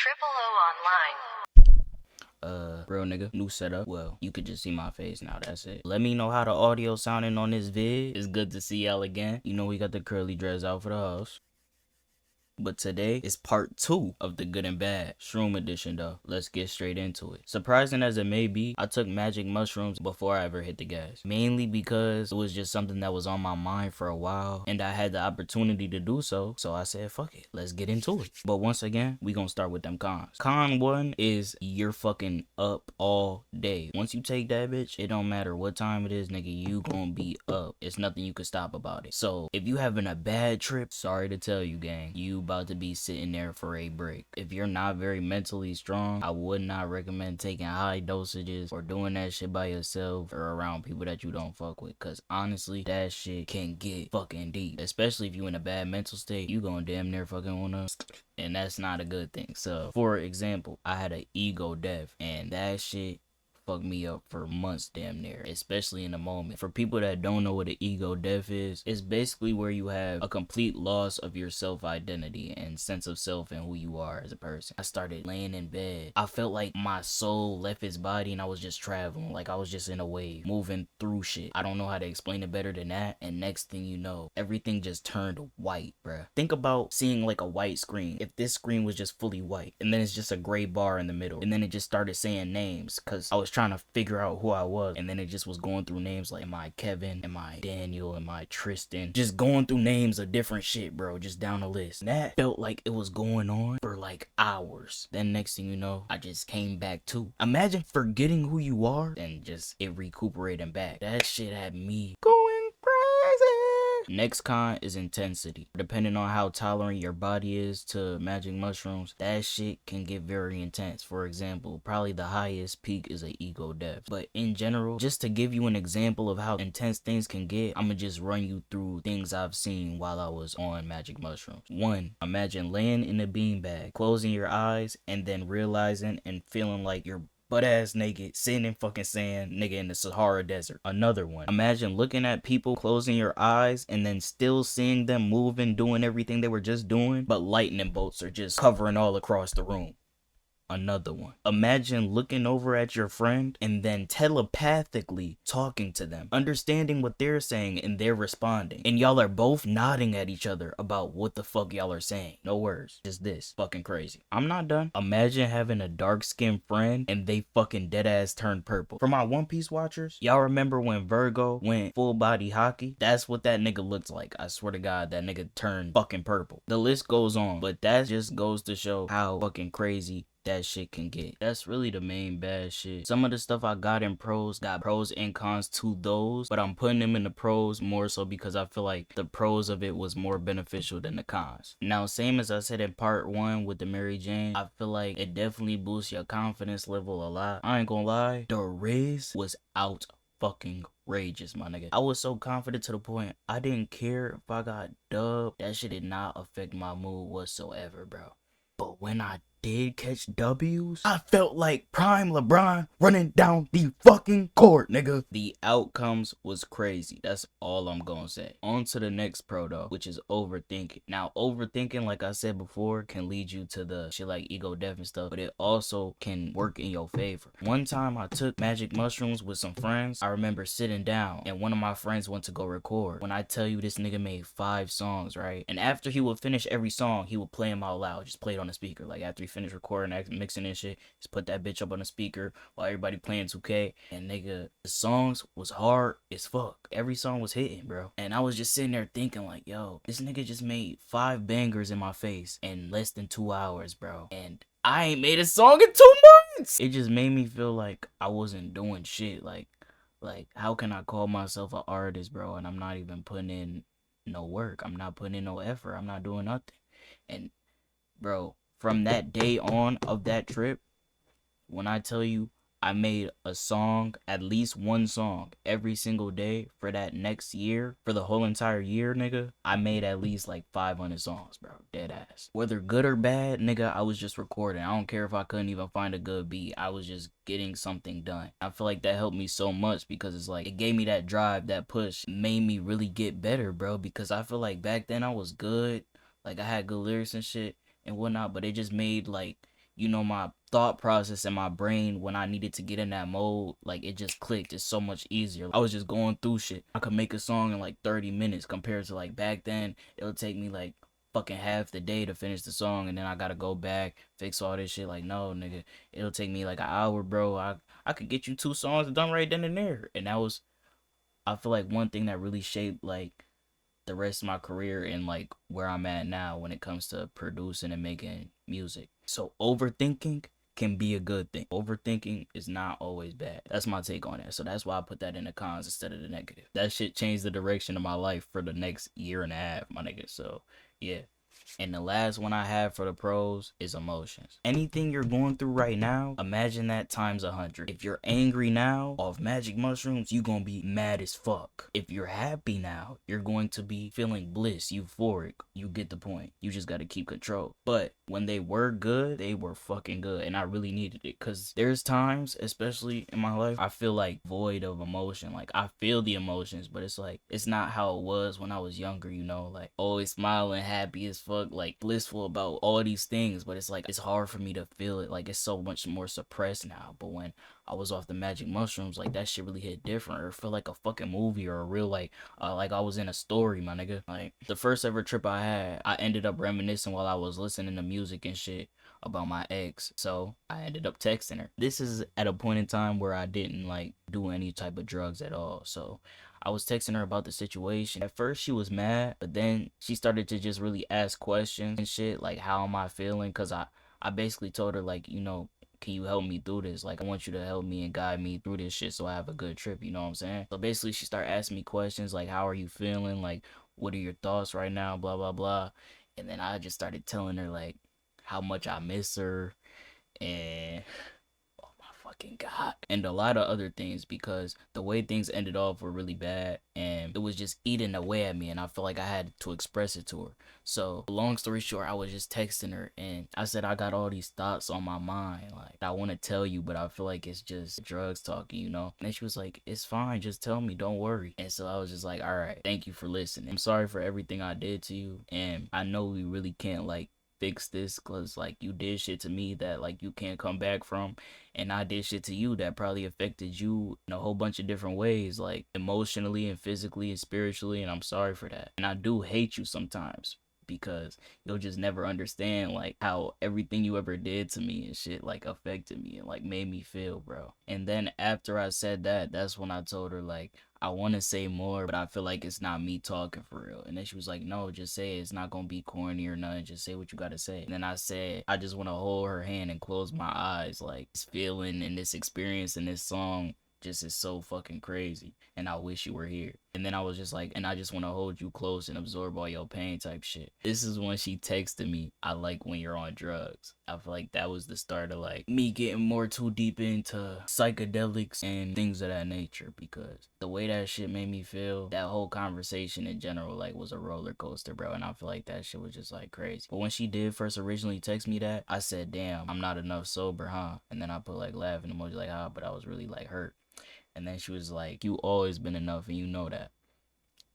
Triple O online. Real nigga, new setup. Well, you could just see my face now, that's it. Let me know how the audio sounding on this vid. It's good to see y'all again. You know we got the curly dreads out for the house. But today is part 2 of the good and bad shroom edition though. Let's get straight into it. Surprising as it may be, I took magic mushrooms before I ever hit the gas. Mainly because it was just something that was on my mind for a while and I had the opportunity to do so. So I said, fuck it, let's get into it. But once again, we gonna start with them cons. Con 1 is you're fucking up all day. Once you take that bitch, it don't matter what time it is, nigga, you gonna be up. It's nothing you can stop about it. So if you having a bad trip, sorry to tell you, gang, you about to be sitting there for a break. If you're not very mentally strong, I would not recommend taking high dosages or doing that shit by yourself or around people that you don't fuck with, cause honestly that shit can get fucking deep, especially if you in a bad mental state. You gonna damn near fucking wanna, and that's not a good thing. So for example, I had an ego death and that shit fucked me up for months damn near, especially in the moment. For people that don't know what an ego death is, it's basically where you have a complete loss of your self-identity and sense of self and who you are as a person. I started laying in bed. I felt like my soul left its body and I was just traveling, like I was just in a wave, moving through shit. I don't know how to explain it better than that. And next thing you know, everything just turned white, bruh. Think about seeing like a white screen. If this screen was just fully white and then it's just a gray bar in the middle and then it just started saying names, cause I was trying to figure out who I was, and then it just was going through names like, am I Kevin, am I Daniel, am I Tristan, just going through names of different shit, bro, just down the list. And that felt like it was going on for like hours. Then next thing you know, I just came back too. Imagine forgetting who you are and just it recuperating back. That shit had me going crazy. Next con is intensity. Depending on how tolerant your body is to magic mushrooms, that shit can get very intense. For example, probably the highest peak is an ego death. But in general, just to give you an example of how intense things can get, I'ma just run you through things I've seen while I was on magic mushrooms. 1, imagine laying in a beanbag, closing your eyes, and then realizing and feeling like you're butt ass naked, sitting in fucking sand, nigga, in the Sahara Desert. Another one, imagine looking at people, closing your eyes, and then still seeing them moving, doing everything they were just doing, but lightning bolts are just covering all across the room. Another one, imagine looking over at your friend and then telepathically talking to them, understanding what they're saying and they're responding, and y'all are both nodding at each other about what the fuck y'all are saying. No words, just this. Fucking crazy. I'm not done. Imagine having a dark-skinned friend and they fucking deadass turn purple. For my One Piece watchers, y'all remember when Virgo went full body hockey? That's what that nigga looked like. I swear to God, that nigga turned fucking purple. The list goes on, but that just goes to show how fucking crazy that shit can get. That's really the main bad shit. Some of the stuff I got in pros got pros and cons to those, but I'm putting them in the pros more so because I feel like the pros of it was more beneficial than the cons. Now, same as I said in part 1 with the Mary Jane, I feel like it definitely boosts your confidence level a lot. I ain't gonna lie, the Riz was out fucking rageous, my nigga. I was so confident to the point I didn't care if I got dubbed. That shit did not affect my mood whatsoever, bro. But when I did catch W's, I felt like prime LeBron running down the fucking court, nigga. The outcomes was crazy. That's all I'm gonna say. On to the next pro though, which is overthinking. Now, overthinking, like I said before, can lead you to the shit like ego death and stuff, but it also can work in your favor. One time I took magic mushrooms with some friends. I remember sitting down and one of my friends went to go record. When I tell you this nigga made 5 songs, right? And after he would finish every song, he would play them out loud, just play it on the speaker. Like after he finished recording, mixing and shit, just put that bitch up on the speaker while everybody playing 2K. And nigga, the songs was hard as fuck. Every song was hitting, bro. And I was just sitting there thinking like, yo, this nigga just made 5 bangers in my face in less than 2 hours, bro. And I ain't made a song in 2 months. It just made me feel like I wasn't doing shit. Like how can I call myself an artist, bro, and I'm not even putting in no work. I'm not putting in no effort. I'm not doing nothing. And bro, from that day on of that trip, when I tell you I made a song, at least 1 song every single day for that next year, for the whole entire year, nigga, I made at least like 500 songs, bro, dead ass. Whether good or bad, nigga, I was just recording. I don't care if I couldn't even find a good beat. I was just getting something done. I feel like that helped me so much because it's like, it gave me that drive, that push, made me really get better, bro, because I feel like back then I was good. Like I had good lyrics and shit and whatnot, but it just made like you know, my thought process in my brain when I needed to get in that mode, like it just clicked. It's so much easier. I was just going through shit. I could make a song in like 30 minutes compared to like back then. It would take me like fucking half the day to finish the song, and then I gotta go back, fix all this shit. Like, no, nigga, it'll take me like an hour, bro. I could get you 2 songs done right then and there. And that was, I feel like, one thing that really shaped like the rest of my career and like where I'm at now when it comes to producing and making music. So overthinking can be a good thing. Overthinking is not always bad. That's my take on that. So that's why I put that in the cons instead of the negative. That shit changed the direction of my life for the next year and a half, my nigga. So yeah. And the last one I have for the pros is emotions. Anything you're going through right now, imagine that times 100. If you're angry now off magic mushrooms, you gonna be mad as fuck. If you're happy now, you're going to be feeling bliss, euphoric. You get the point. You just gotta keep control. But when they were good, they were fucking good. And I really needed it. Cause there's times, especially in my life, I feel like void of emotion. Like I feel the emotions, but it's like, it's not how it was when I was younger, you know, like always smiling, happy as fuck, like blissful about all these things. But it's like, it's hard for me to feel it. Like it's so much more suppressed now. But when I was off the magic mushrooms, like that shit really hit different, or feel like a fucking movie or a real like I was in a story, my nigga. Like the first ever trip I had, I ended up reminiscing while I was listening to music and shit about my ex. So I ended up texting her. This is at a point in time where I didn't like do any type of drugs at all. So I was texting her about the situation. At first she was mad, but then she started to just really ask questions and shit, like how am I feeling? Cause I basically told her like, you know, can you help me through this? Like I want you to help me and guide me through this shit so I have a good trip, you know what I'm saying? So basically she started asking me questions like how are you feeling? Like what are your thoughts right now? Blah blah blah. And then I just started telling her like how much I miss her and oh my fucking god, and a lot of other things, because the way things ended off were really bad and it was just eating away at me, and I felt like I had to express it to her. So long story short, I was just texting her and I said I got all these thoughts on my mind, like I want to tell you but I feel like it's just drugs talking, you know. And she was like, it's fine, just tell me, don't worry. And so I was just like, all right, thank you for listening. I'm sorry for everything I did to you, and I know we really can't like fix this, cause like you did shit to me that like you can't come back from, and I did shit to you that probably affected you in a whole bunch of different ways, like emotionally and physically and spiritually, and I'm sorry for that. And I do hate you sometimes because you'll just never understand like how everything you ever did to me and shit like affected me and like made me feel, bro. And then after I said that, that's when I told her like I want to say more, but I feel like it's not me talking for real. And then she was like, no, just say it. It's not gonna be corny or nothing. Just say what you gotta say. And then I said, I just want to hold her hand and close my eyes. Like, this feeling and this experience and this song just is so fucking crazy. And I wish you were here. And then I was just like, and I just want to hold you close and absorb all your pain type shit. This is when she texted me, I like when you're on drugs. I feel like that was the start of like me getting more too deep into psychedelics and things of that nature, because the way that shit made me feel, that whole conversation in general like was a roller coaster, bro. And I feel like that shit was just like crazy. But when she did first originally text me that, I said, damn, I'm not enough sober, huh? And then I put like laughing emoji like, ah, but I was really like hurt. And then she was like, you always been enough and you know that.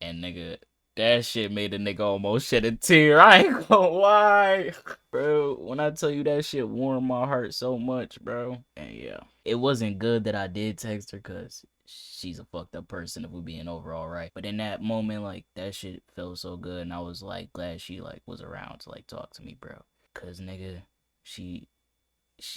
And nigga, that shit made a nigga almost shed a tear. I ain't gonna lie. Bro, when I tell you that shit warmed my heart so much, bro. And yeah, it wasn't good that I did text her because she's a fucked up person if we being overall right. But in that moment, like that shit felt so good, and I was like glad she like was around to like talk to me, bro. Cause nigga, she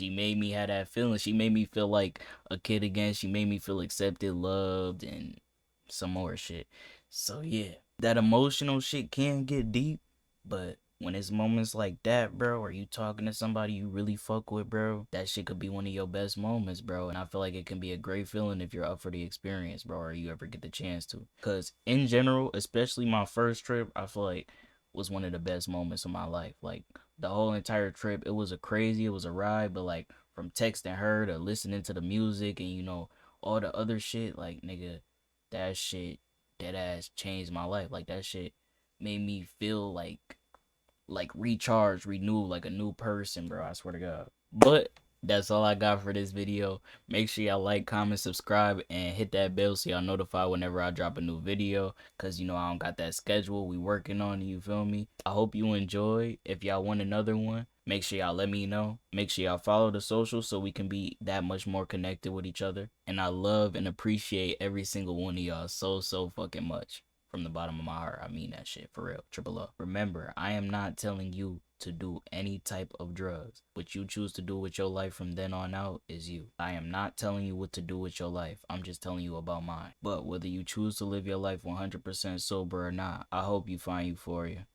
made me have that feeling. She made me feel like a kid again. She made me feel accepted, loved, and some more shit. So yeah, that emotional shit can get deep, but when it's moments like that, bro, or you talking to somebody you really fuck with, bro, that shit could be one of your best moments, bro. And I feel like it can be a great feeling if you're up for the experience, bro, or you ever get the chance to. Because in general, especially my first trip, I feel like was one of the best moments of my life. Like the whole entire trip, it was it was a ride, but like from texting her to listening to the music and you know all the other shit, like nigga, that shit dead ass changed my life. Like that shit made me feel like recharged, renewed, like a new person, bro. I swear to God. But that's all I got for this video. Make sure y'all like, comment, subscribe, and hit that bell so y'all notified whenever I drop a new video. Cause you know I don't got that schedule. We working on it, you feel me? I hope you enjoy. If y'all want another one, Make sure y'all let me know. Make sure y'all follow the social so we can be that much more connected with each other. And I love and appreciate every single one of y'all so fucking much. From the bottom of my heart, I mean that shit, for real. Triple up. Remember, I am not telling you to do any type of drugs. What you choose to do with your life from then on out is you. I am not telling you what to do with your life. I'm just telling you about mine. But whether you choose to live your life 100% sober or not, I hope you find euphoria.